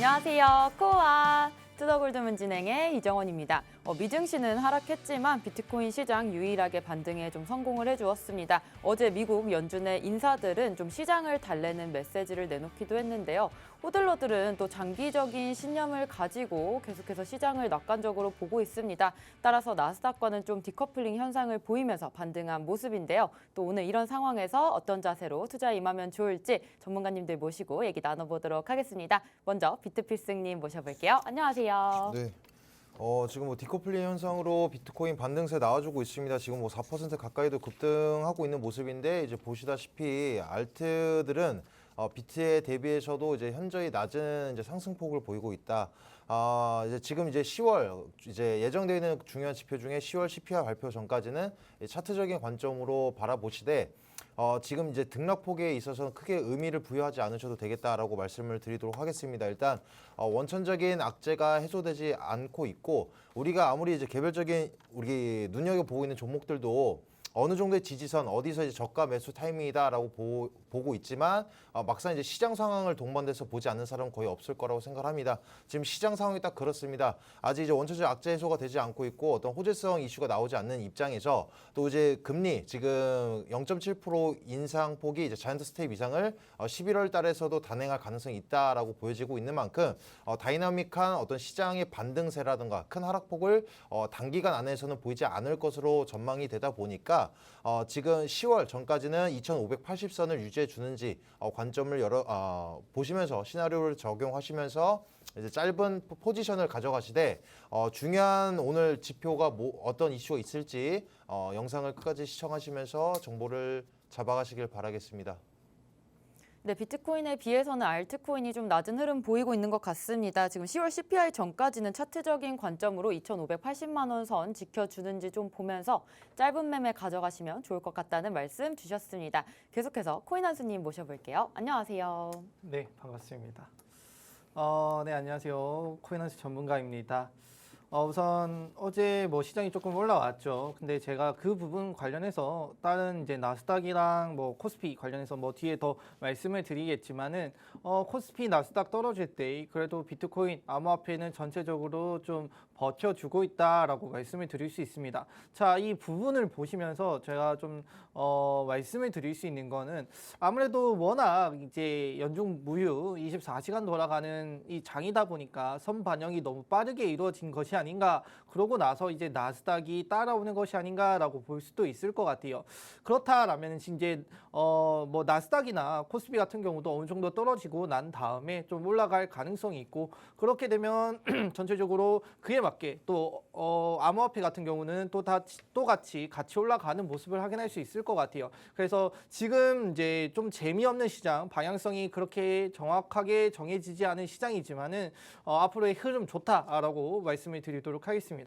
안녕하세요. 코아 투더골드문 진행의 이정원입니다. 미증시는 하락했지만 비트코인 시장 유일하게 반등에 좀 성공을 해주었습니다. 어제 미국 연준의 인사들은 좀 시장을 달래는 메시지를 내놓기도 했는데요. 호들러들은 또 장기적인 신념을 가지고 계속해서 시장을 낙관적으로 보고 있습니다. 따라서 나스닥과는 좀 디커플링 현상을 보이면서 반등한 모습인데요. 또 오늘 이런 상황에서 어떤 자세로 투자에 임하면 좋을지 전문가님들 모시고 얘기 나눠보도록 하겠습니다. 먼저 비트필승님 모셔볼게요. 안녕하세요. 네. 지금 뭐 디커플링 현상으로 비트코인 반등세 나와주고 있습니다. 지금 뭐 4% 가까이도 급등하고 있는 모습인데 이제 보시다시피 알트들은 비트에 대비해서도 이제 현저히 낮은 이제 상승폭을 보이고 있다. 이제 지금 이제 10월 이제 예정되어 있는 중요한 지표 중에 10월 CPI 발표 전까지는 차트적인 관점으로 바라보시되 지금 이제 등락폭에 있어서는 크게 의미를 부여하지 않으셔도 되겠다라고 말씀을 드리도록 하겠습니다. 일단 원천적인 악재가 해소되지 않고 있고 우리가 아무리 이제 개별적인 우리 눈여겨보고 있는 종목들도 어느 정도의 지지선 어디서 이제 저가 매수 타이밍이다라고 보고 있지만 막상 이제 시장 상황을 동반돼서 보지 않는 사람은 거의 없을 거라고 생각합니다. 지금 시장 상황이 딱 그렇습니다. 아직 이제 원천적 악재 해소가 되지 않고 있고 어떤 호재성 이슈가 나오지 않는 입장에서 또 이제 금리 지금 0.7% 인상폭이 이제 자이언트 스텝 이상을 11월 달에서도 단행할 가능성이 있다라고 보여지고 있는 만큼 다이나믹한 어떤 시장의 반등세라든가 큰 하락폭을 단기간 안에서는 보이지 않을 것으로 전망이 되다 보니까 지금 10월 전까지는 2580선을 유지해 주는지 관점을 보시면서 시나리오를 적용하시면서 이제 짧은 포지션을 가져가시되 중요한 오늘 지표가 어떤 이슈가 있을지 영상을 끝까지 시청하시면서 정보를 잡아가시길 바라겠습니다. 네, 비트코인에 비해서는 알트코인이 좀 낮은 흐름 보이고 있는 것 같습니다. 지금 10월 CPI 전까지는 차트적인 관점으로 2,580만 원 선 지켜주는지 좀 보면서 짧은 매매 가져가시면 좋을 것 같다는 말씀 주셨습니다. 계속해서 코인 한수님 모셔볼게요. 안녕하세요. 네, 반갑습니다. 네, 안녕하세요. 코인 한수 전문가입니다. 우선 어제 뭐 시장이 조금 올라왔죠. 근데 제가 그 부분 관련해서 다른 이제 나스닥이랑 뭐 코스피 관련해서 뭐 뒤에 더 말씀을 드리겠지만은 코스피 나스닥 떨어질 때 그래도 비트코인 암호화폐는 전체적으로 좀 버텨주고 있다라고 말씀을 드릴 수 있습니다. 자, 이 부분을 보시면서 제가 좀 말씀을 드릴 수 있는 거는 아무래도 워낙 이제 연중 무휴 24시간 돌아가는 이 장이다 보니까 선 반영이 너무 빠르게 이루어진 것이 아닌가, 그러고 나서 이제 나스닥이 따라오는 것이 아닌가라고 볼 수도 있을 것 같아요. 그렇다라면 이제 뭐 나스닥이나 코스피 같은 경우도 어느 정도 떨어지고 난 다음에 좀 올라갈 가능성이 있고, 그렇게 되면 전체적으로 그에 맞게 또 암호화폐 같은 경우는 또 같이 올라가는 모습을 확인할 수 있을 것 같아요. 그래서 지금 이제 좀 재미없는 시장, 방향성이 그렇게 정확하게 정해지지 않은 시장이지만은 앞으로의 흐름 좋다라고 말씀을 드리도록 하겠습니다.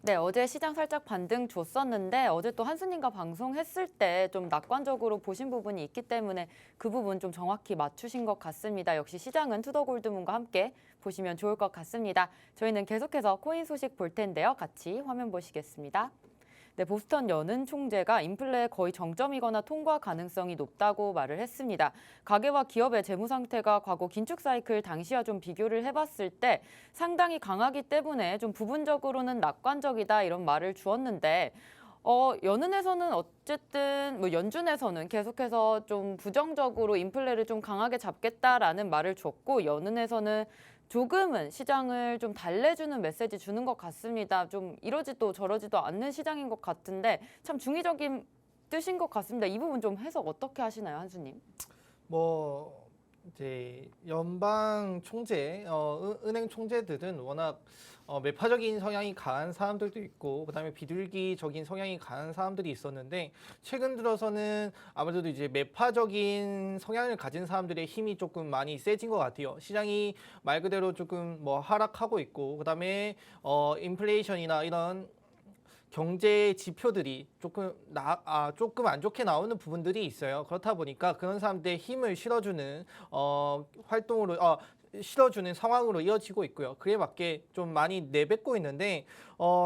네, 어제 시장 살짝 반등 줬었는데 어제 또 한수님과 방송했을 때 좀 낙관적으로 보신 부분이 있기 때문에 그 부분 좀 정확히 맞추신 것 같습니다. 역시 시장은 투더골드문과 함께 보시면 좋을 것 같습니다. 저희는 계속해서 코인 소식 볼 텐데요. 같이 화면 보시겠습니다. 네, 보스턴 연은 총재가 인플레 거의 정점이거나 통과 가능성이 높다고 말을 했습니다. 가계와 기업의 재무 상태가 과거 긴축 사이클 당시와 좀 비교를 해봤을 때 상당히 강하기 때문에 좀 부분적으로는 낙관적이다 이런 말을 주었는데 연은에서는 어쨌든 뭐 연준에서는 계속해서 좀 부정적으로 인플레를 좀 강하게 잡겠다라는 말을 줬고 연은에서는 조금은 시장을 좀 달래주는 메시지 주는 것 같습니다. 좀 이러지도 저러지도 않는 시장인 것 같은데 참 중의적인 뜻인 것 같습니다. 이 부분 좀 해석 어떻게 하시나요, 한수님? 뭐 이제 연방 총재, 은행 총재들은 워낙 매파적인 성향이 강한 사람들도 있고, 그다음에 비둘기적인 성향이 강한 사람들이 있었는데, 최근 들어서는 아무래도 이제 매파적인 성향을 가진 사람들의 힘이 조금 많이 세진 것 같아요. 시장이 말 그대로 조금 뭐 하락하고 있고, 그다음에 인플레이션이나 이런 경제 지표들이 조금 안 좋게 나오는 부분들이 있어요. 그렇다 보니까 그런 사람들의 힘을 실어주는 활동으로 실어주는 상황으로 이어지고 있고요. 그에 맞게 좀 많이 내뱉고 있는데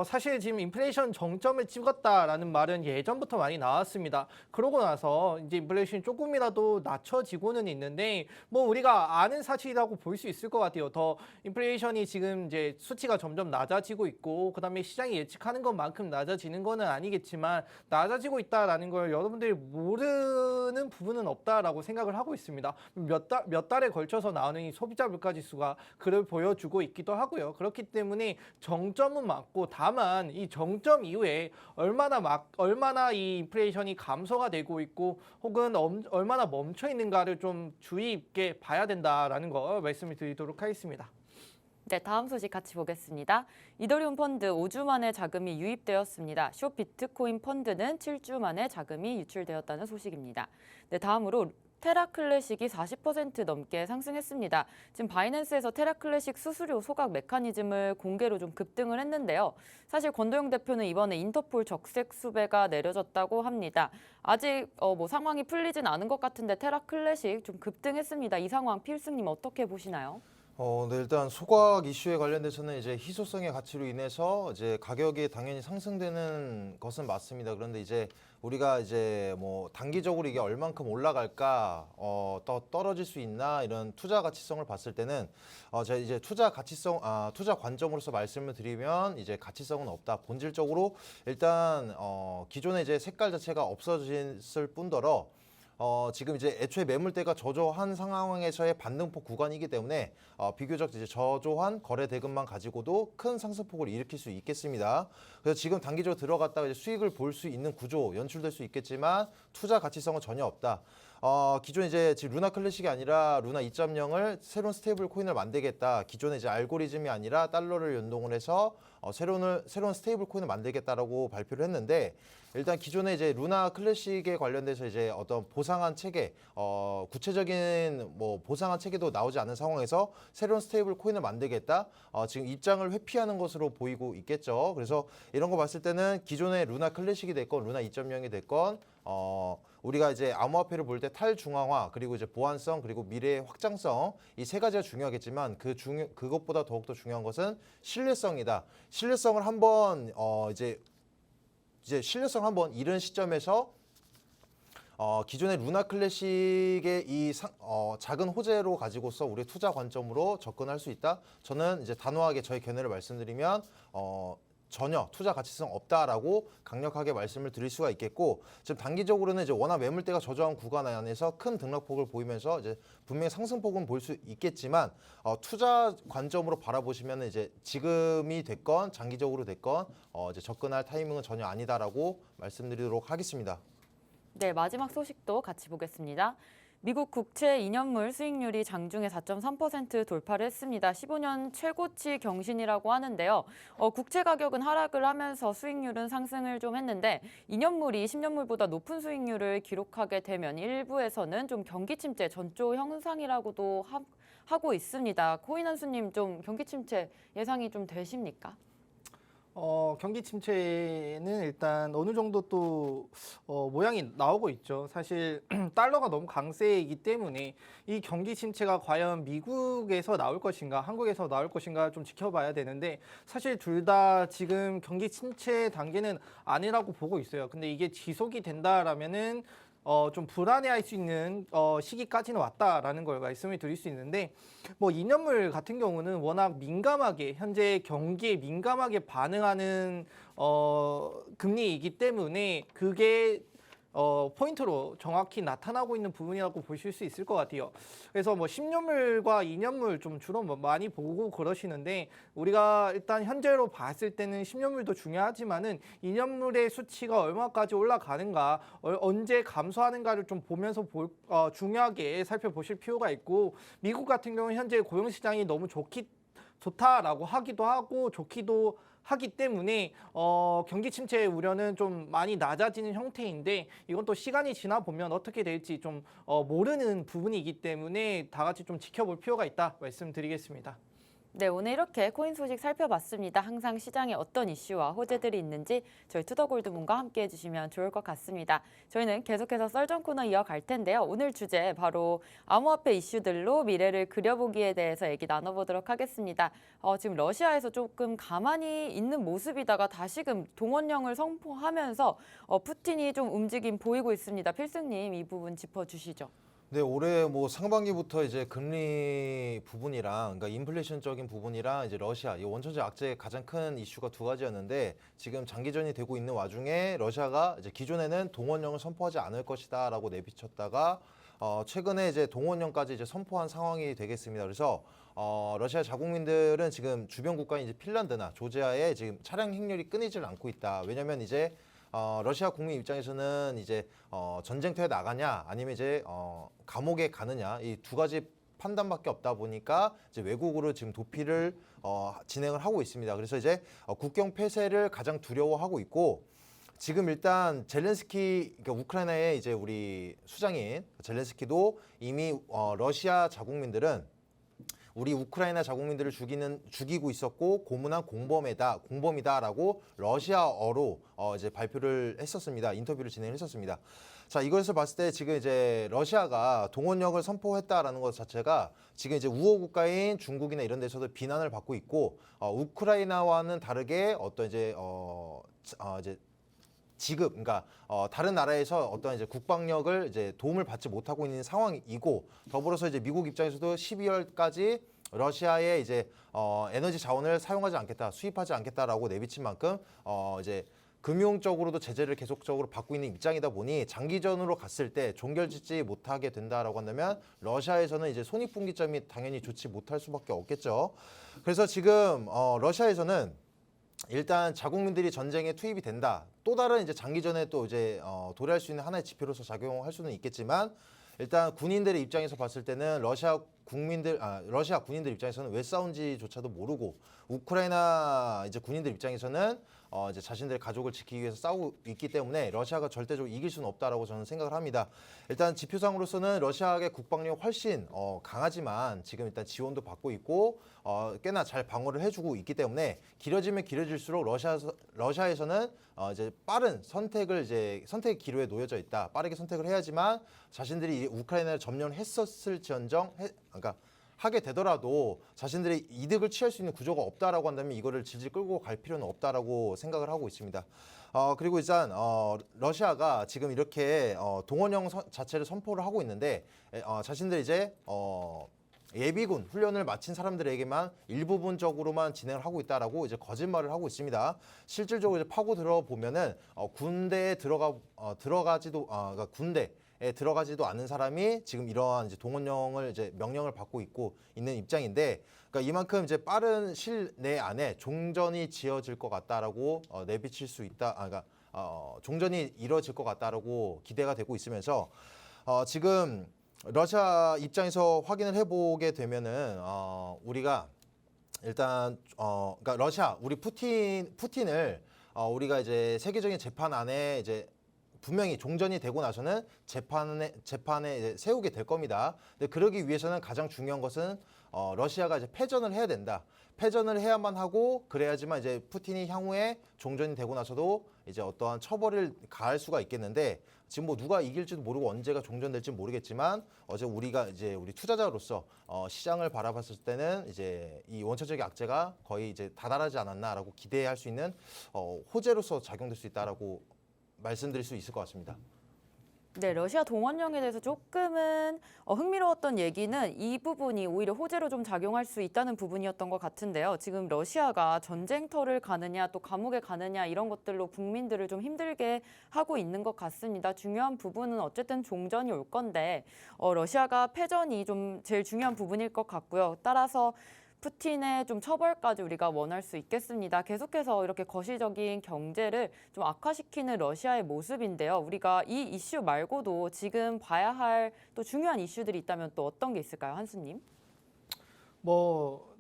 사실 지금 인플레이션 정점을 찍었다라는 말은 예전부터 많이 나왔습니다. 그러고 나서 이제 인플레이션이 조금이라도 낮춰지고는 있는데 뭐 우리가 아는 사실이라고 볼 수 있을 것 같아요. 더 인플레이션이 지금 이제 수치가 점점 낮아지고 있고 그다음에 시장이 예측하는 것만큼 낮아지는 거는 아니겠지만 낮아지고 있다라는 걸 여러분들이 모르는 부분은 없다라고 생각을 하고 있습니다. 몇 달에 걸쳐서 나오는 이 소비자 물가 지수가 그를 보여주고 있기도 하고요. 그렇기 때문에 정점은 맞고 다만 이 정점 이후에 얼마나 이 인플레이션이 감소가 되고 있고 혹은 얼마나 멈춰 있는가를 좀 주의 있게 봐야 된다라는 거 말씀을 드리도록 하겠습니다. 네, 다음 소식 같이 보겠습니다. 이더리움 펀드 5주 만에 자금이 유입되었습니다. 숏 비트코인 펀드는 7주 만에 자금이 유출되었다는 소식입니다. 네, 다음으로 테라 클래식이 40% 넘게 상승했습니다. 지금 바이낸스에서 테라 클래식 수수료 소각 메커니즘을 공개로 좀 급등을 했는데요. 사실 권도영 대표는 이번에 인터폴 적색 수배가 내려졌다고 합니다. 아직 뭐 상황이 풀리진 않은 것 같은데 테라 클래식 좀 급등했습니다. 이 상황 필승님 어떻게 보시나요? 네, 일단 소각 이슈에 관련돼서는 이제 희소성의 가치로 인해서 이제 가격이 당연히 상승되는 것은 맞습니다. 그런데 이제 우리가 이제 뭐 단기적으로 이게 얼만큼 올라갈까, 더 떨어질 수 있나 이런 투자 가치성을 봤을 때는 제가 이제 투자 관점으로서 말씀을 드리면 이제 가치성은 없다. 본질적으로 일단 기존의 이제 색깔 자체가 없어졌을 뿐더러 지금 이제 애초에 매물대가 저조한 상황에서의 반등폭 구간이기 때문에 비교적 이제 저조한 거래 대금만 가지고도 큰 상승폭을 일으킬 수 있겠습니다. 그래서 지금 단기적으로 들어갔다가 이제 수익을 볼 수 있는 구조 연출될 수 있겠지만 투자 가치성은 전혀 없다. 기존 이제 지금 루나 클래식이 아니라 루나 2.0을 새로운 스테이블 코인을 만들겠다. 기존의 이제 알고리즘이 아니라 달러를 연동을 해서 새로운 스테이블 코인을 만들겠다라고 발표를 했는데 일단 기존의 이제 루나 클래식에 관련돼서 이제 어떤 보상한 체계, 구체적인 뭐 보상한 체계도 나오지 않은 상황에서 새로운 스테이블 코인을 만들겠다. 지금 입장을 회피하는 것으로 보이고 있겠죠. 그래서 이런 거 봤을 때는 기존의 루나 클래식이 됐건 루나 2.0이 됐건 우리가 이제 암호화폐를 볼 때 탈중앙화 그리고 이제 보안성 그리고 미래의 확장성 이 세 가지가 중요하겠지만 그것보다 더욱더 중요한 것은 신뢰성이다. 신뢰성을 한번 이제 신뢰성 한번 잃은 시점에서 기존의 루나 클래식의 이 작은 호재로 가지고서 우리의 투자 관점으로 접근할 수 있다. 저는 이제 단호하게 저의 견해를 말씀드리면 전혀 투자 가치성 없다라고 강력하게 말씀을 드릴 수가 있겠고 지금 단기적으로는 이제 워낙 매물대가 저조한 구간 안에서 큰 등락폭을 보이면서 이제 분명히 상승폭은 볼 수 있겠지만 투자 관점으로 바라보시면 이제 지금이 됐건 장기적으로 됐건 이제 접근할 타이밍은 전혀 아니다라고 말씀드리도록 하겠습니다. 네, 마지막 소식도 같이 보겠습니다. 미국 국채 2년물 수익률이 장중에 4.3% 돌파를 했습니다. 15년 최고치 경신이라고 하는데요. 국채 가격은 하락을 하면서 수익률은 상승을 좀 했는데 2년물이 10년물보다 높은 수익률을 기록하게 되면 일부에서는 좀 경기 침체 전조 현상이라고도 하고 있습니다. 코인 한수님 좀 경기 침체 예상이 좀 되십니까? 경기 침체는 일단 어느 정도 또 모양이 나오고 있죠. 사실 달러가 너무 강세이기 때문에 이 경기 침체가 과연 미국에서 나올 것인가, 한국에서 나올 것인가 좀 지켜봐야 되는데 사실 둘 다 지금 경기 침체 단계는 아니라고 보고 있어요. 근데 이게 지속이 된다라면은 좀 불안해할 수 있는 시기까지는 왔다라는 걸 말씀을 드릴 수 있는데 뭐 2년물 같은 경우는 워낙 민감하게 현재 경기에 민감하게 반응하는 금리이기 때문에 그게 포인트로 정확히 나타나고 있는 부분이라고 보실 수 있을 것 같아요. 그래서 뭐 10년물과 2년물 좀 주로 많이 보고 그러시는데 우리가 일단 현재로 봤을 때는 10년물도 중요하지만은 2년물의 수치가 얼마까지 올라가는가, 언제 감소하는가를 좀 보면서 중요하게 살펴보실 필요가 있고 미국 같은 경우는 현재 고용 시장이 너무 좋다라고 하기도 하고 좋기도 하기 때문에 경기 침체의 우려는 좀 많이 낮아지는 형태인데 이건 또 시간이 지나 보면 어떻게 될지 좀 모르는 부분이기 때문에 다 같이 좀 지켜볼 필요가 있다 말씀드리겠습니다. 네, 오늘 이렇게 코인 소식 살펴봤습니다. 항상 시장에 어떤 이슈와 호재들이 있는지 저희 투더골드문과 함께 해주시면 좋을 것 같습니다. 저희는 계속해서 썰전 코너 이어갈 텐데요. 오늘 주제 바로 암호화폐 이슈들로 미래를 그려보기에 대해서 얘기 나눠보도록 하겠습니다. 지금 러시아에서 조금 가만히 있는 모습이다가 다시금 동원령을 선포하면서 푸틴이 좀 움직임 보이고 있습니다. 필승님 이 부분 짚어주시죠. 네, 올해 뭐 상반기부터 이제 금리 부분이랑, 그러니까 인플레이션적인 부분이랑 이제 러시아, 이 원천적 악재의 가장 큰 이슈가 두 가지였는데 지금 장기전이 되고 있는 와중에 러시아가 이제 기존에는 동원령을 선포하지 않을 것이다라고 내비쳤다가 최근에 이제 동원령까지 이제 선포한 상황이 되겠습니다. 그래서 러시아 자국민들은 지금 주변 국가인 이제 핀란드나 조지아에 지금 차량 행렬이 끊이질 않고 있다. 왜냐면 이제 러시아 국민 입장에서는 이제 전쟁터에 나가냐 아니면 이제 감옥에 가느냐 이 두 가지 판단밖에 없다 보니까 이제 외국으로 지금 도피를 진행을 하고 있습니다. 그래서 이제 국경 폐쇄를 가장 두려워하고 있고 지금 일단 젤렌스키 그러니까 우크라이나의 이제 우리 수장인 젤렌스키도 이미 러시아 자국민들은 우리 우크라이나 자국민들을 죽이고 있었고 고문한 공범이다라고 러시아어로 이제 발표를 했었습니다. 인터뷰를 진행했었습니다. 자, 이것을 봤을 때 지금 이제 러시아가 동원령을 선포했다라는 것 자체가 지금 이제 우호 국가인 중국이나 이런 데서도 비난을 받고 있고 우크라이나와는 다르게 어떤 이제 이제 지급, 그러니까 다른 나라에서 어떤 이제 국방력을 이제 도움을 받지 못하고 있는 상황이고 더불어서 이제 미국 입장에서도 12월까지 러시아의 이제 에너지 자원을 사용하지 않겠다, 수입하지 않겠다라고 내비친 만큼 이제 금융적으로도 제재를 계속적으로 받고 있는 입장이다 보니 장기전으로 갔을 때 종결짓지 못하게 된다라고 한다면 러시아에서는 이제 손익분기점이 당연히 좋지 못할 수밖에 없겠죠. 그래서 지금 러시아에서는 일단 자국민들이 전쟁에 투입이 된다. 또 다른 이제 장기전에 또 이제 도래할 수 있는 하나의 지표로서 작용할 수는 있겠지만 일단 군인들의 입장에서 봤을 때는 러시아 군인들 입장에서는 왜 싸운지조차도 모르고 우크라이나 이제 군인들 입장에서는 이제 자신들의 가족을 지키기 위해서 싸우고 있기 때문에 러시아가 절대적으로 이길 수는 없다라고 저는 생각을 합니다. 일단 지표상으로서는 러시아의 국방력 훨씬 강하지만 지금 일단 지원도 받고 있고 꽤나 잘 방어를 해주고 있기 때문에 길어지면 길어질수록 러시아에서는 이제 빠른 선택의 기로에 놓여져 있다. 빠르게 선택을 해야지만 자신들이 우크라이나를 점령했었을지언정 그러니까 하게 되더라도 자신들의 이득을 취할 수 있는 구조가 없다라고 한다면 이거를 질질 끌고 갈 필요는 없다라고 생각을 하고 있습니다. 그리고 일단 러시아가 지금 이렇게 동원령 자체를 선포를 하고 있는데 자신들이 이제 예비군 훈련을 마친 사람들에게만 일부분적으로만 진행을 하고 있다라고 이제 거짓말을 하고 있습니다. 실질적으로 이제 파고 들어보면은 군대에 그러니까 군대에 들어가지도 않은 사람이 지금 이러한 이제 동원령을 이제 명령을 받고 있고 있는 입장인데, 그러니까 이만큼 이제 빠른 실내 안에 종전이 지어질 것 같다라고 내비칠 수 있다. 그러니까 종전이 이뤄질 것 같다라고 기대가 되고 있으면서 지금 러시아 입장에서 확인을 해보게 되면은 우리가 일단 그러니까 우리 푸틴을 우리가 이제 세계적인 재판 안에 이제 분명히 종전이 되고 나서는 재판에 이제 세우게 될 겁니다. 근데 그러기 위해서는 가장 중요한 것은 러시아가 이제 패전을 해야 된다. 패전을 해야만 하고 그래야지만 이제 푸틴이 향후에 종전이 되고 나서도 이제 어떠한 처벌을 가할 수가 있겠는데 지금 뭐 누가 이길지도 모르고 언제가 종전될지 모르겠지만 어제 우리가 이제 우리 투자자로서 시장을 바라봤을 때는 이제 이 원천적인 악재가 거의 이제 다다르지 않았나라고 기대할 수 있는 호재로서 작용될 수 있다라고 말씀드릴 수 있을 것 같습니다. 네, 러시아 동원령에 대해서 조금은 흥미로웠던 얘기는 이 부분이 오히려 호재로 좀 작용할 수 있다는 부분이었던 것 같은데요. 지금 러시아가 전쟁터를 가느냐 또 감옥에 가느냐 이런 것들로 국민들을 좀 힘들게 하고 있는 것 같습니다. 중요한 부분은 어쨌든 종전이 올 건데 러시아가 패전이 좀 제일 중요한 부분일 것 같고요. 따라서 푸틴의 좀 처벌까지 우리가 원할 수 있겠습니다. 계속해서 이렇게 거시적인 경제를 좀 악화시키는 러시아의 모습인데요. 우리가 이 이슈 말고도 지금 봐야 할 또 중요한 이슈들이 있다면 또 어떤 게 있을까요, 한수님?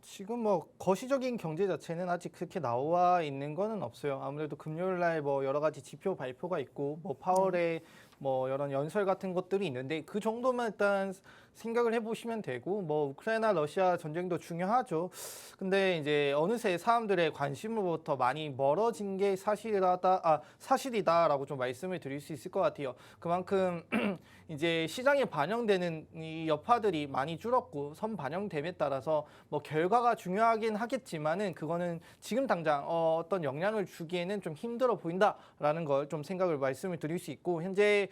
지금 거시적인 경제 자체는 아직 그렇게 나와 있는 거는 없어요. 아무래도 금요일 날 여러 가지 지표 발표가 있고 파월의 뭐 이런 연설 같은 것들이 있는데 그 정도만 일단 생각을 해보시면 되고 뭐 우크라이나 러시아 전쟁도 중요하죠. 근데 이제 어느새 사람들의 관심으로부터 많이 멀어진 게 사실이다라고 좀 말씀을 드릴 수 있을 것 같아요. 그만큼 이제 시장에 반영되는 이 여파들이 많이 줄었고 선반영됨에 따라서 뭐 결과가 중요하긴 하겠지만은 그거는 지금 당장 어떤 영향을 주기에는 좀 힘들어 보인다라는 걸 좀 생각을 말씀을 드릴 수 있고 현재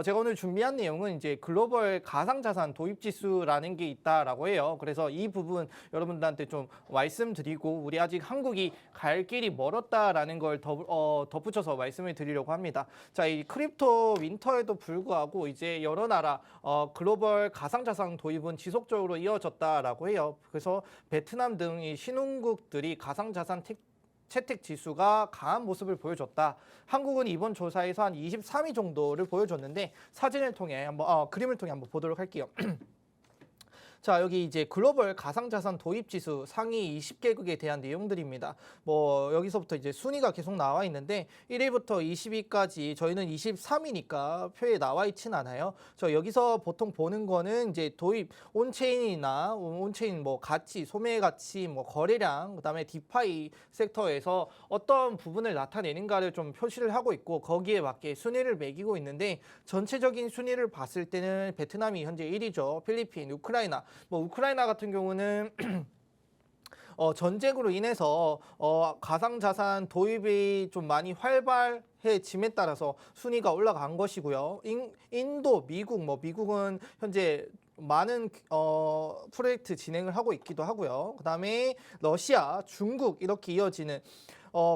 제가 오늘 준비한 내용은 이제 글로벌 가상자산 도입 지수라는 게 있다라고 해요. 그래서 이 부분 여러분들한테 좀 말씀드리고 우리 아직 한국이 갈 길이 멀었다라는 걸 덧붙여서 말씀을 드리려고 합니다. 자, 이 크립토 윈터에도 불구하고 이제 여러 나라 글로벌 가상자산 도입은 지속적으로 이어졌다라고 해요. 그래서 베트남 등 이 신흥국들이 가상자산 채택 지수가 강한 모습을 보여줬다. 한국은 이번 조사에서 한 23위 정도를 보여줬는데 사진을 통해 한번 그림을 통해 한번 보도록 할게요. 자, 여기 이제 글로벌 가상자산 도입 지수 상위 20개국에 대한 내용들입니다. 뭐 여기서부터 이제 순위가 계속 나와 있는데 1위부터 20위까지 저희는 23위니까 표에 나와 있진 않아요. 저 여기서 보통 보는 거는 이제 도입 온체인이나 온체인 뭐 가치, 소매 가치, 뭐 거래량, 그다음에 디파이 섹터에서 어떤 부분을 나타내는가를 좀 표시를 하고 있고 거기에 맞게 순위를 매기고 있는데 전체적인 순위를 봤을 때는 베트남이 현재 1위죠. 필리핀, 우크라이나 뭐 우크라이나 같은 경우는 전쟁으로 인해서 가상자산 도입이 좀 많이 활발해짐에 따라서 순위가 올라간 것이고요. 인도, 미국, 뭐 미국은 현재 많은 프로젝트 진행을 하고 있기도 하고요. 그다음에 러시아, 중국 이렇게 이어지는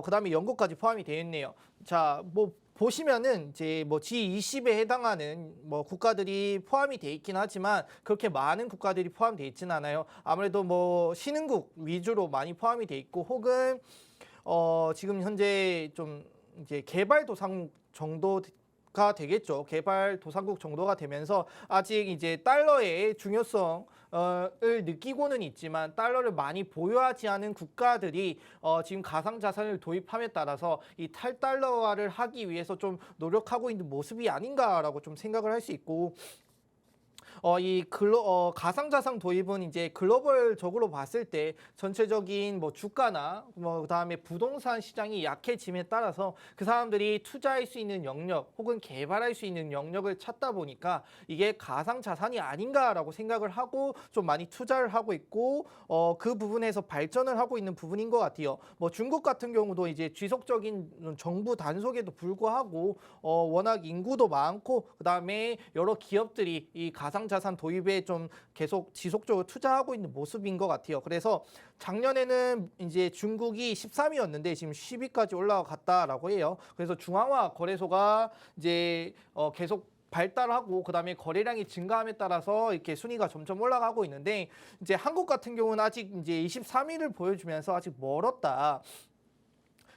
그다음에 영국까지 포함이 되어 있네요. 자, 뭐 보시면은 이제 뭐 G20에 해당하는 뭐 국가들이 포함이 돼 있긴 하지만 그렇게 많은 국가들이 포함돼 있지는 않아요. 아무래도 뭐 신흥국 위주로 많이 포함이 돼 있고 혹은 지금 현재 좀 이제 개발도상국 정도가 되겠죠. 개발도상국 정도가 되면서 아직 이제 달러의 중요성 을 느끼고는 있지만 달러를 많이 보유하지 않은 국가들이 지금 가상자산을 도입함에 따라서 이 탈달러화를 하기 위해서 좀 노력하고 있는 모습이 아닌가라고 좀 생각을 할 수 있고 가상자산 도입은 이제 글로벌적으로 봤을 때 전체적인 뭐 주가나 뭐 그다음에 부동산 시장이 약해짐에 따라서 그 사람들이 투자할 수 있는 영역 혹은 개발할 수 있는 영역을 찾다 보니까 이게 가상자산이 아닌가라고 생각을 하고 좀 많이 투자를 하고 있고 그 부분에서 발전을 하고 있는 부분인 것 같아요. 뭐 중국 같은 경우도 이제 지속적인 정부 단속에도 불구하고 워낙 인구도 많고 그다음에 여러 기업들이 이 가상자산 도입에 좀 계속 지속적으로 투자하고 있는 모습인 것 같아요. 그래서 작년에는 이제 중국이 13위였는데 지금 10위까지 올라갔다라고 해요. 그래서 중앙화 거래소가 이제 계속 발달하고 그다음에 거래량이 증가함에 따라서 이렇게 순위가 점점 올라가고 있는데 이제 한국 같은 경우는 아직 이제 23위를 보여주면서 아직 멀었다.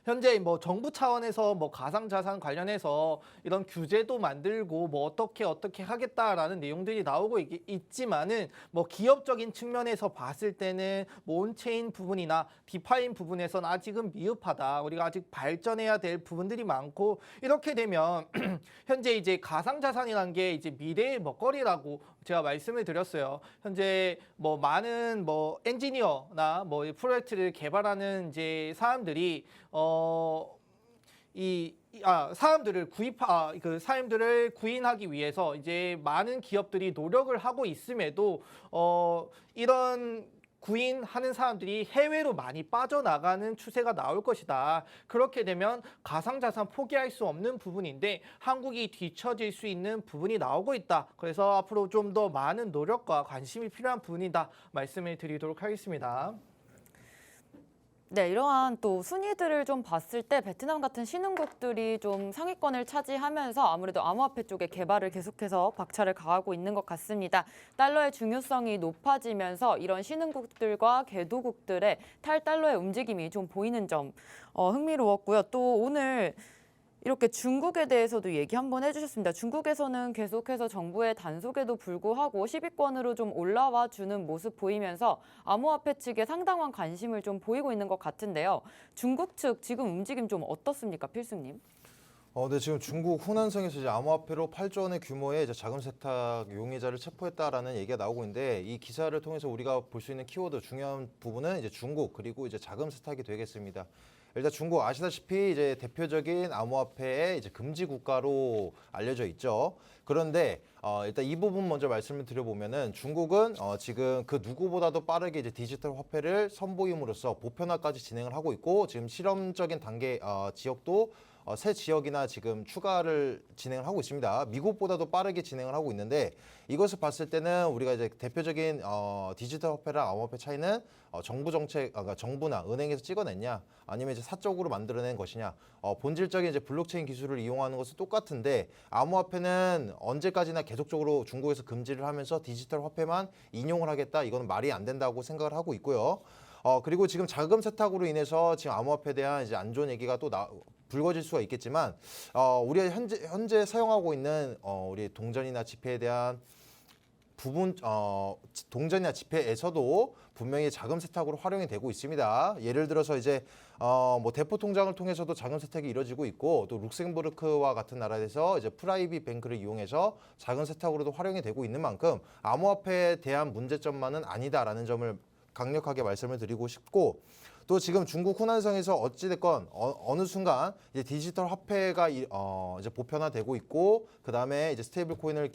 현재 뭐 정부 차원에서 뭐 가상자산 관련해서 이런 규제도 만들고 뭐 어떻게 하겠다라는 내용들이 나오고 있지만은 뭐 기업적인 측면에서 봤을 때는 뭐 온체인 부분이나 디파인 부분에서는 아직은 미흡하다. 우리가 아직 발전해야 될 부분들이 많고 이렇게 되면 현재 이제 가상자산이라는 게 이제 미래의 먹거리라고 제가 말씀을 드렸어요. 현재 뭐 많은 뭐 엔지니어나 뭐 프로젝트를 개발하는 이제 사람들이 사람들을 구인하기 위해서 이제 많은 기업들이 노력을 하고 있음에도 이런 구인하는 사람들이 해외로 많이 빠져나가는 추세가 나올 것이다. 그렇게 되면 가상자산 포기할 수 없는 부분인데 한국이 뒤처질 수 있는 부분이 나오고 있다. 그래서 앞으로 좀 더 많은 노력과 관심이 필요한 부분이다. 말씀을 드리도록 하겠습니다. 네, 이러한 또 순위들을 좀 봤을 때 베트남 같은 신흥국들이 좀 상위권을 차지하면서 아무래도 암호화폐 쪽의 개발을 계속해서 박차를 가하고 있는 것 같습니다. 달러의 중요성이 높아지면서 이런 신흥국들과 개도국들의 탈달러의 움직임이 좀 보이는 점 흥미로웠고요. 또 오늘 이렇게 중국에 대해서도 얘기 한번 해주셨습니다. 중국에서는 계속해서 정부의 단속에도 불구하고 10위권으로 좀 올라와 주는 모습 보이면서 암호화폐 측에 상당한 관심을 좀 보이고 있는 것 같은데요. 중국 측 지금 움직임 좀 어떻습니까, 필승님? 네, 지금 중국 후난성에서 이제 암호화폐로 8조 원의 규모의 이제 자금 세탁 용의자를 체포했다라는 얘기가 나오고 있는데 이 기사를 통해서 우리가 볼 수 있는 키워드 중요한 부분은 이제 중국 그리고 이제 자금 세탁이 되겠습니다. 일단 중국 아시다시피 이제 대표적인 암호화폐의 이제 금지 국가로 알려져 있죠. 그런데 일단 이 부분 먼저 말씀을 드려보면은 중국은 지금 그 누구보다도 빠르게 이제 디지털 화폐를 선보임으로써 보편화까지 진행을 하고 있고 지금 실험적인 단계 지역도 새 지역이나 지금 추가를 진행을 하고 있습니다. 미국보다도 빠르게 진행을 하고 있는데 이것을 봤을 때는 우리가 이제 대표적인 디지털 화폐랑 암호화폐 차이는 정부 정책, 그러니까 정부나 은행에서 찍어냈냐, 아니면 이제 사적으로 만들어낸 것이냐. 본질적인 이제 블록체인 기술을 이용하는 것은 똑같은데 암호화폐는 언제까지나 계속적으로 중국에서 금지를 하면서 디지털 화폐만 인용을 하겠다. 이건 말이 안 된다고 생각을 하고 있고요. 그리고 지금 자금 세탁으로 인해서 지금 암호화폐에 대한 이제 안 좋은 얘기가 또 불거질 수가 있겠지만 우리가 현재 사용하고 있는 우리 동전이나 지폐에 대한 부분 동전이나 지폐에서도 분명히 자금 세탁으로 활용이 되고 있습니다. 예를 들어서 이제 뭐 대포 통장을 통해서도 자금 세탁이 이루어지고 있고 또 룩셈부르크와 같은 나라에서 이제 프라이빗 뱅크를 이용해서 자금 세탁으로도 활용이 되고 있는 만큼 암호화폐에 대한 문제점만은 아니다라는 점을 강력하게 말씀을 드리고 싶고 또 지금 중국 후난성에서 어찌됐건 어느 순간 이제 디지털 화폐가 이제 보편화되고 있고 그 다음에 이제 스테이블 코인을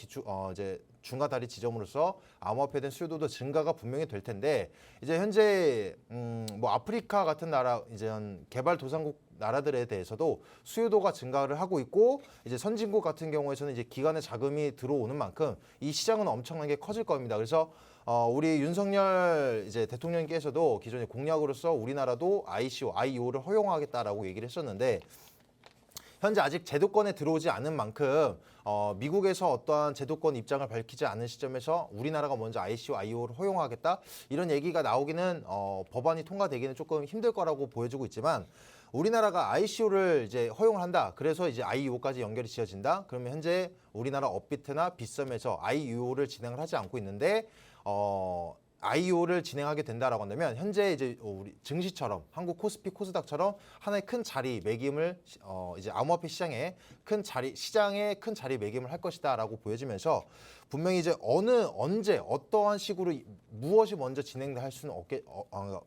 이제 중간 다리 지점으로서 암호화폐에 대한 수요도 증가가 분명히 될 텐데 이제 현재 뭐 아프리카 같은 나라 이제 개발도상국 나라들에 대해서도 수요도가 증가를 하고 있고 이제 선진국 같은 경우에서는 이제 기관의 자금이 들어오는 만큼 이 시장은 엄청나게 커질 겁니다. 그래서 우리 윤석열 이제 대통령께서도 기존의 공약으로서 우리나라도 ICO, IEO를 허용하겠다라고 얘기를 했었는데 현재 아직 제도권에 들어오지 않은 만큼 미국에서 어떠한 제도권 입장을 밝히지 않은 시점에서 우리나라가 먼저 ICO, IEO를 허용하겠다 이런 얘기가 나오기는 법안이 통과되기는 조금 힘들 거라고 보여지고 있지만 우리나라가 ICO를 이제 허용을 한다. 그래서 이제 IEO까지 연결이 지어진다. 그러면 현재 우리나라 업비트나 빗썸에서 IEO를 진행을 하지 않고 있는데 IEO를 진행하게 된다라고 한다면 현재 이제 우리 증시처럼 한국 코스피 코스닥처럼 하나의 큰 자리 매김을 이제 암호화폐 시장에 큰 자리 매김을 할 것이다라고 보여지면서 분명히 이제 언제 어떠한 식으로 무엇이 먼저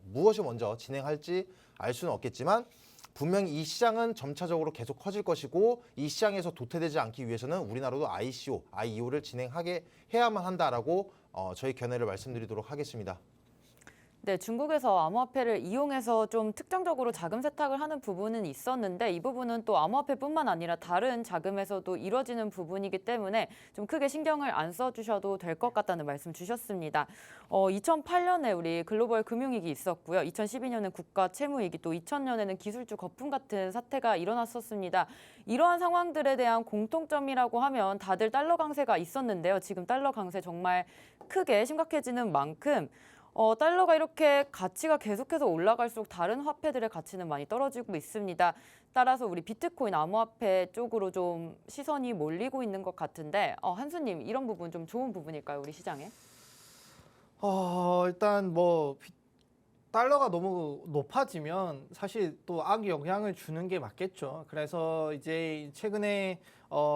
무엇이 먼저 진행할지 알 수는 없겠지만 분명히 이 시장은 점차적으로 계속 커질 것이고 이 시장에서 도태되지 않기 위해서는 우리나라도 ICO, IEO를 진행하게 해야만 한다라고 저희 견해를 말씀드리도록 하겠습니다. 네, 중국에서 암호화폐를 이용해서 좀 특정적으로 자금 세탁을 하는 부분은 있었는데 이 부분은 또 암호화폐뿐만 아니라 다른 자금에서도 이루어지는 부분이기 때문에 좀 크게 신경을 안 써주셔도 될 것 같다는 말씀 주셨습니다. 2008년에 우리 글로벌 금융위기 있었고요. 2012년엔 국가 채무위기, 또 2000년에는 기술주 거품 같은 사태가 일어났었습니다. 이러한 상황들에 대한 공통점이라고 하면 다들 달러 강세가 있었는데요. 지금 달러 강세 정말 크게 심각해지는 만큼 달러가 이렇게 가치가 계속해서 올라갈수록 다른 화폐들의 가치는 많이 떨어지고 있습니다. 따라서 우리 비트코인 암호화폐 쪽으로 좀 시선이 몰리고 있는 것 같은데 한수님 이런 부분 좀 좋은 부분일까요, 우리 시장에? 일단 뭐 달러가 너무 높아지면 사실 또 악영향을 주는 게 맞겠죠. 그래서 이제 최근에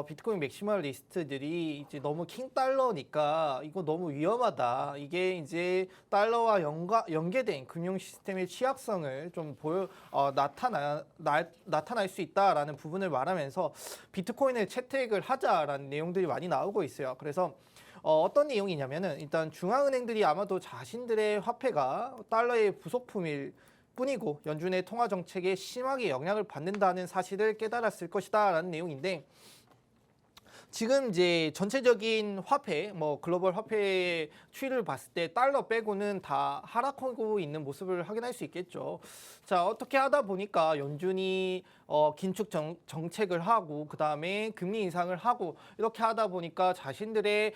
비트코인 맥시멀 리스트들이 이제 너무 킹 달러니까 이거 너무 위험하다. 이게 이제 달러와 연계된 금융 시스템의 취약성을 좀 나타날 수 있다라는 부분을 말하면서 비트코인을 채택을 하자라는 내용들이 많이 나오고 있어요. 그래서 어떤 내용이냐면은 일단 중앙은행들이 아마도 자신들의 화폐가 달러의 부속품일 뿐이고 연준의 통화 정책에 심하게 영향을 받는다는 사실을 깨달았을 것이다라는 내용인데 지금 이제 전체적인 화폐, 뭐 글로벌 화폐의 추이를 봤을 때 달러 빼고는 다 하락하고 있는 모습을 확인할 수 있겠죠. 자, 어떻게 하다 보니까 연준이 긴축 정책을 하고 그 다음에 금리 인상을 하고 이렇게 하다 보니까 자신들의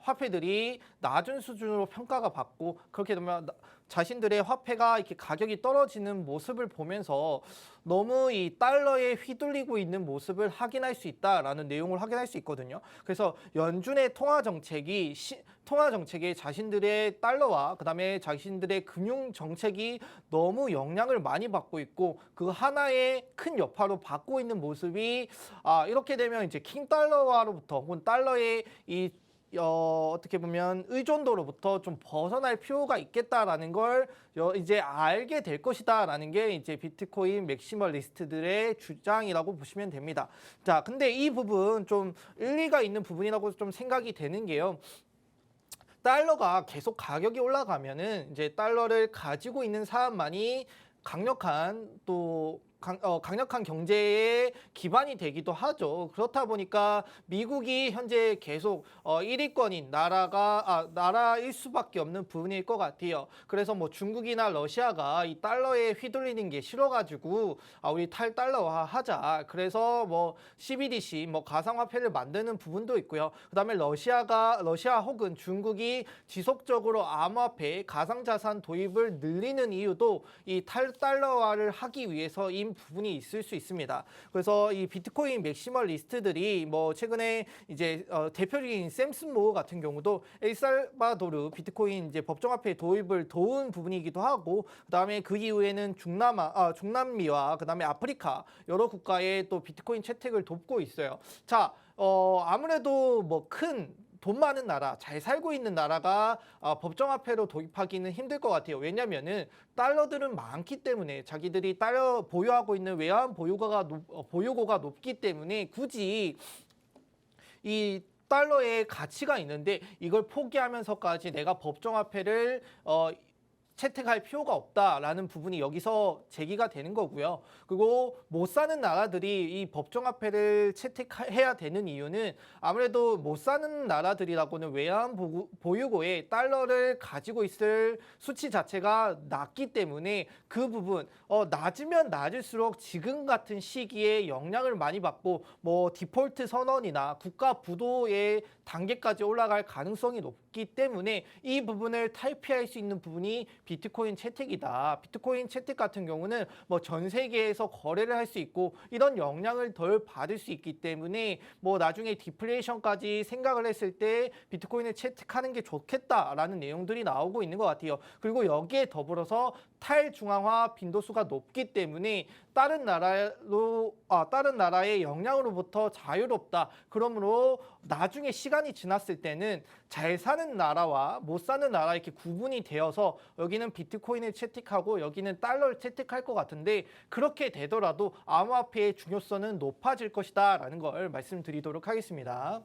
화폐들이 낮은 수준으로 평가가 받고 그렇게 되면 자신들의 화폐가 이렇게 가격이 떨어지는 모습을 보면서 너무 이 달러에 휘둘리고 있는 모습을 확인할 수 있다라는 내용을 확인할 수 있거든요. 그래서 연준의 통화 정책에 자신들의 달러와 그다음에 자신들의 금융 정책이 너무 영향을 많이 받고 있고 그 하나의 큰 여파로 받고 있는 모습이 이렇게 되면 이제 킹 달러화로부터 혹은 달러의 이 어떻게 보면 의존도로부터 좀 벗어날 필요가 있겠다라는 걸 이제 알게 될 것이다라는 게 이제 비트코인 맥시멀리스트들의 주장이라고 보시면 됩니다. 자, 근데 이 부분 좀 일리가 있는 부분이라고 좀 생각이 되는 게요. 달러가 계속 가격이 올라가면은 이제 달러를 가지고 있는 사람만이 강력한 경제의 기반이 되기도 하죠. 그렇다 보니까 미국이 현재 계속 1위권인 나라일 수밖에 없는 부분일 것 같아요. 그래서 뭐 중국이나 러시아가 이 달러에 휘둘리는 게 싫어가지고 우리 탈달러화 하자. 그래서 뭐 CBDC 뭐 가상화폐를 만드는 부분도 있고요. 그다음에 러시아 혹은 중국이 지속적으로 암호화폐, 가상자산 도입을 늘리는 이유도 이 탈달러화를 하기 위해서인 부분이 있을 수 있습니다. 그래서 이 비트코인 맥시멀리스트들이 뭐 최근에 이제 대표적인 샘슨 모 같은 경우도 엘살바도르 비트코인 이제 법정화폐 도입을 도운 부분이기도 하고 그다음에 그 이후에는 중남미와 그다음에 아프리카 여러 국가의 또 비트코인 채택을 돕고 있어요. 자, 아무래도 뭐 돈 많은 나라, 잘 살고 있는 나라가 법정화폐로 도입하기는 힘들 것 같아요. 왜냐면은 달러들은 많기 때문에 자기들이 달러 보유하고 있는 외환 보유고가 높기 때문에 굳이 이 달러의 가치가 있는데 이걸 포기하면서까지 내가 법정화폐를 채택할 필요가 없다라는 부분이 여기서 제기가 되는 거고요. 그리고 못 사는 나라들이 이 법정화폐를 채택해야 되는 이유는 아무래도 못 사는 나라들이라고는 외환 보유고에 달러를 가지고 있을 수치 자체가 낮기 때문에 그 부분 낮으면 낮을수록 지금 같은 시기에 영향을 많이 받고 뭐 디폴트 선언이나 국가 부도의 단계까지 올라갈 가능성이 높기 때문에 이 부분을 탈피할 수 있는 부분이 비트코인 채택이다. 비트코인 채택 같은 경우는 뭐 전 세계에서 거래를 할 수 있고 이런 영향을 덜 받을 수 있기 때문에 뭐 나중에 디플레이션까지 생각을 했을 때 비트코인을 채택하는 게 좋겠다라는 내용들이 나오고 있는 것 같아요. 그리고 여기에 더불어서 탈중앙화 빈도수가 높기 때문에 다른 나라의 영향으로부터 자유롭다. 그러므로 나중에 시간이 지났을 때는 잘 사는 나라와 못 사는 나라 이렇게 구분이 되어서 여기는 비트코인을 채택하고 여기는 달러를 채택할 것 같은데 그렇게 되더라도 암호화폐의 중요성은 높아질 것이다라는 걸 말씀드리도록 하겠습니다.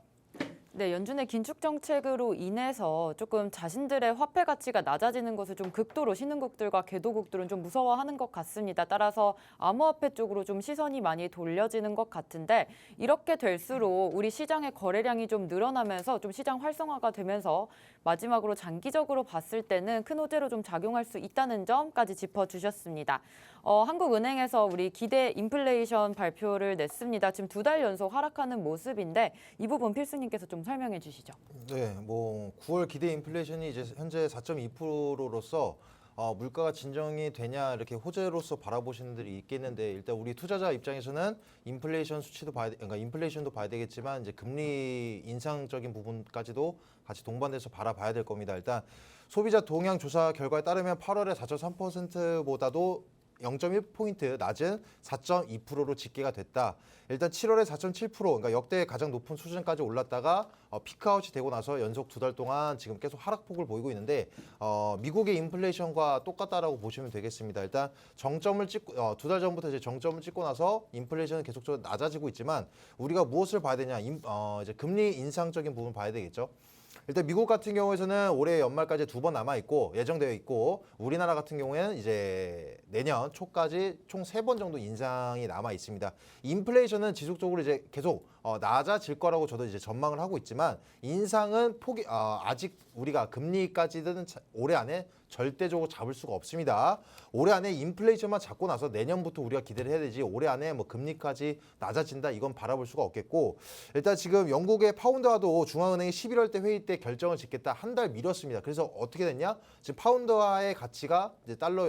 네, 연준의 긴축 정책으로 인해서 조금 자신들의 화폐 가치가 낮아지는 것을 좀 극도로 신흥국들과 개도국들은 좀 무서워하는 것 같습니다. 따라서 암호화폐 쪽으로 좀 시선이 많이 돌려지는 것 같은데 이렇게 될수록 우리 시장의 거래량이 좀 늘어나면서 좀 시장 활성화가 되면서 마지막으로 장기적으로 봤을 때는 큰 호재로 좀 작용할 수 있다는 점까지 짚어주셨습니다. 한국은행에서 우리 기대 인플레이션 발표를 냈습니다. 지금 2달 연속 하락하는 모습인데 이 부분 필수님께서 좀 설명해 주시죠. 네, 뭐 9월 기대 인플레이션이 이제 현재 4.2%로서 물가가 진정이 되냐 이렇게 호재로서 바라보시는 분들이 있겠는데 일단 우리 투자자 입장에서는 인플레이션 수치도 그러니까 인플레이션도 봐야 되겠지만 이제 금리 인상적인 부분까지도 같이 동반돼서 바라봐야 될 겁니다. 일단 소비자 동향 조사 결과에 따르면 8월에 4.3%보다도 0.1포인트 낮은 4.2%로 집계가 됐다. 일단 7월에 4.7%, 그러니까 역대 가장 높은 수준까지 올랐다가 피크아웃이 되고 나서 연속 2달 동안 지금 계속 하락폭을 보이고 있는데 미국의 인플레이션과 똑같다라고 보시면 되겠습니다. 일단 정점을 찍고 2달 전부터 이제 정점을 찍고 나서 인플레이션은 계속적으로 낮아지고 있지만 우리가 무엇을 봐야 되냐? 이제 금리 인상적인 부분 봐야 되겠죠. 일단 미국 같은 경우에는 올해 연말까지 2번 남아 있고 예정되어 있고 우리나라 같은 경우에는 이제 내년 초까지 총 3번 정도 인상이 남아 있습니다. 인플레이션은 지속적으로 이제 계속 낮아질 거라고 저도 이제 전망을 하고 있지만 인상은 아직 우리가 금리까지는 올해 안에 절대적으로 잡을 수가 없습니다. 올해 안에 인플레이션만 잡고 나서 내년부터 우리가 기대를 해야 되지 올해 안에 뭐 금리까지 낮아진다 이건 바라볼 수가 없겠고 일단 지금 영국의 파운드화도 중앙은행이 11월 때 회의 때 결정을 짓겠다 한 달 미뤘습니다. 그래서 어떻게 됐냐? 지금 파운드화의 가치가 이제 달러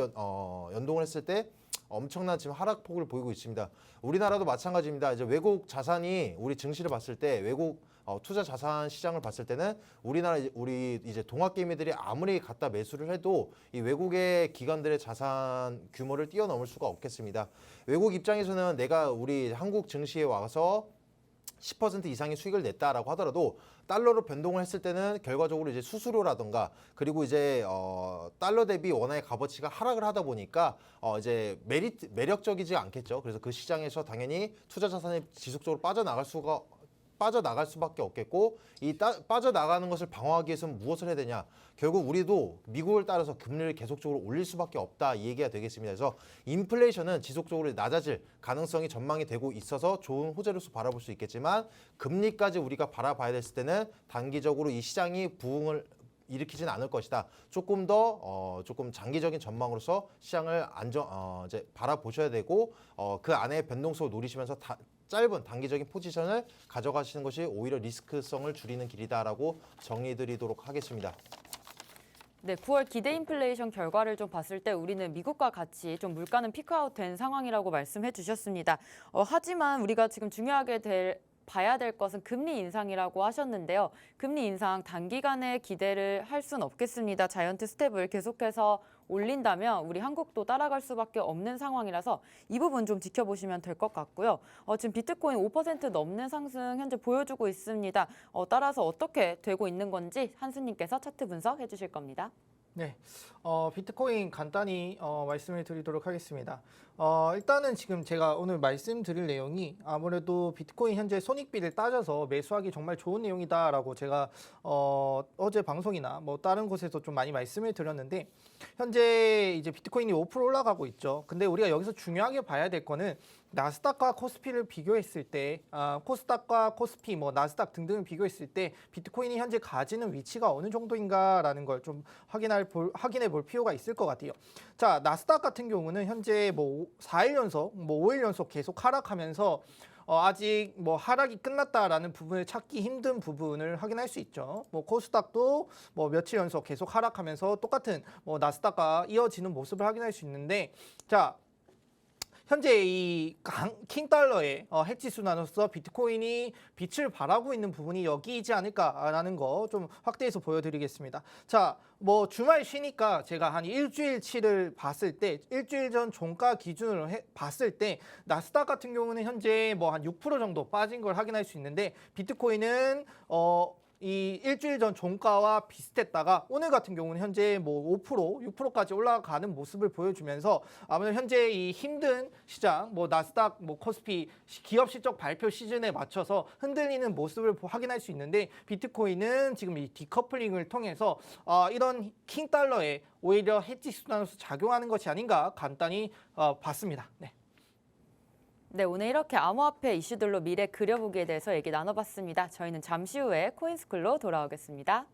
연동을 했을 때 엄청난 지금 하락폭을 보이고 있습니다. 우리나라도 마찬가지입니다. 이제 외국 자산이 우리 증시를 봤을 때 외국 투자 자산 시장을 봤을 때는 우리 이제 동학개미들이 아무리 갖다 매수를 해도 이 외국의 기관들의 자산 규모를 뛰어넘을 수가 없겠습니다. 외국 입장에서는 내가 우리 한국 증시에 와서 10% 이상의 수익을 냈다라고 하더라도 달러로 변동을 했을 때는 결과적으로 이제 수수료라든가 그리고 이제 달러 대비 원화의 값어치가 하락을 하다 보니까 이제 매력적이지 않겠죠. 그래서 그 시장에서 당연히 투자 자산이 지속적으로 빠져나갈 수밖에 없겠고 이 빠져나가는 것을 방어하기 위해서는 무엇을 해야 되냐? 결국 우리도 미국을 따라서 금리를 계속적으로 올릴 수밖에 없다 이 얘기가 되겠습니다. 그래서 인플레이션은 지속적으로 낮아질 가능성이 전망이 되고 있어서 좋은 호재로서 바라볼 수 있겠지만 금리까지 우리가 바라봐야 됐을 때는 단기적으로 이 시장이 부흥을 일으키진 않을 것이다. 조금 더 조금 장기적인 전망으로서 시장을 이제 바라보셔야 되고 그 안에 변동성을 노리시면서 짧은 단기적인 포지션을 가져가시는 것이 오히려 리스크성을 줄이는 길이다라고 정리해드리도록 하겠습니다. 네, 9월 기대 인플레이션 결과를 좀 봤을 때 우리는 미국과 같이 좀 물가는 피크아웃 된 상황이라고 말씀해 주셨습니다. 하지만 우리가 지금 중요하게 봐야 될 것은 금리 인상이라고 하셨는데요. 금리 인상 단기간에 기대를 할 수는 없겠습니다. 자이언트 스텝을 계속해서 올린다면 우리 한국도 따라갈 수밖에 없는 상황이라서 이 부분 좀 지켜보시면 될 것 같고요. 지금 비트코인 5% 넘는 상승 현재 보여주고 있습니다. 따라서 어떻게 되고 있는 건지 한수님께서 차트 분석해 주실 겁니다. 네, 비트코인 간단히 말씀을 드리도록 하겠습니다. 일단은 지금 제가 오늘 말씀드릴 내용이 아무래도 비트코인 현재 손익비를 따져서 매수하기 정말 좋은 내용이다라고 제가 어제 방송이나 뭐 다른 곳에서 좀 많이 말씀을 드렸는데 현재 이제 비트코인이 5% 올라가고 있죠. 근데 우리가 여기서 중요하게 봐야 될 거는 나스닥과 코스피를 비교했을 때 코스닥과 코스피, 뭐 나스닥 등등을 비교했을 때 비트코인이 현재 가지는 위치가 어느 정도인가라는 걸 좀 확인해 볼 필요가 있을 것 같아요. 자, 나스닥 같은 경우는 현재 뭐 4일 연속, 뭐 5일 연속 계속 하락하면서 아직 뭐 하락이 끝났다라는 부분을 찾기 힘든 부분을 확인할 수 있죠. 뭐 코스닥도 뭐 며칠 연속 계속 하락하면서 똑같은 뭐 나스닥과 이어지는 모습을 확인할 수 있는데 자. 현재 이 킹달러의 해지 순환으로서 비트코인이 빛을 발하고 있는 부분이 여기이지 않을까라는 거 좀 확대해서 보여드리겠습니다. 자, 뭐 주말 쉬니까 제가 한 일주일치를 봤을 때 일주일 전 종가 기준으로 봤을 때 나스닥 같은 경우는 현재 뭐 한 6% 정도 빠진 걸 확인할 수 있는데 비트코인은 이 일주일 전 종가와 비슷했다가 오늘 같은 경우는 현재 뭐 5%, 6%까지 올라가는 모습을 보여주면서 아무래도 현재 이 힘든 시장, 뭐 나스닥, 뭐 코스피 기업 실적 발표 시즌에 맞춰서 흔들리는 모습을 확인할 수 있는데 비트코인은 지금 이 디커플링을 통해서 이런 킹달러에 오히려 해지 순환으로서 작용하는 것이 아닌가 간단히 봤습니다. 네. 네, 오늘 이렇게 암호화폐 이슈들로 미래 그려보기에 대해서 얘기 나눠봤습니다. 저희는 잠시 후에 코인스쿨로 돌아오겠습니다.